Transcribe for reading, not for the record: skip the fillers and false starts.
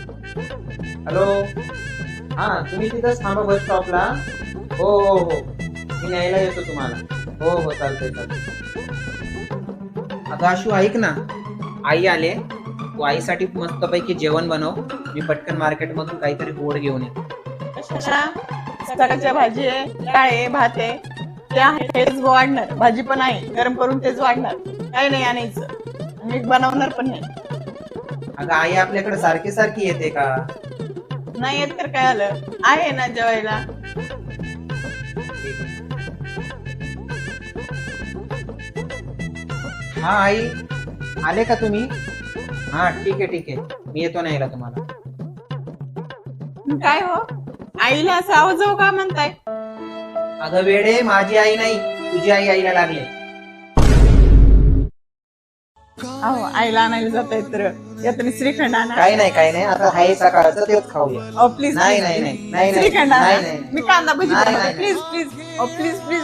Hello. हा तुम्ही तिथंच थांबा बस स्टॉपला. हो हो हो मी न्यायला येतो तुम्हाला. हो हो चालतंय चालतंय. अगं आशू ऐक ना, आई आले. तू आईसाठी मस्तपैकी जेवण बनव. मी पटकन मार्केट मधून काहीतरी गोड घेऊन येतो. कशाला? सकाळच्या भाजी आहे, डाळ आहे, भात आहे, ते आहे तेच वाढणार. भाजी पण आहे, गरम करून तेच वाढणार. काही नाही आणायचं, मी बनवणार पण नाही. अगं आई आपल्याकडे सारखी सारखी येते का? नाही येत तर काय आलं, आहे ना जेवायला. हा आई आले का तुम्ही? हा ठीक आहे ठीक आहे मी येतो न्यायला तुम्हाला. काय हो, आईला असं आवाज का म्हणताय? अगं वेडे, माझी आई नाही तुझी आई यायला लागले. अहो आईला आणायला जाताय तर यातून श्रीखंड आणा. काही नाही आता आहे सकाळचं तेच खाऊया. अहो प्लीज नाही नाही नाही नाही श्रीखंड नाही आणा. नाही मी कांदा भजी नाही, बनवते. नाही. प्लीज प्लीज, अहो प्लीज प्लीज.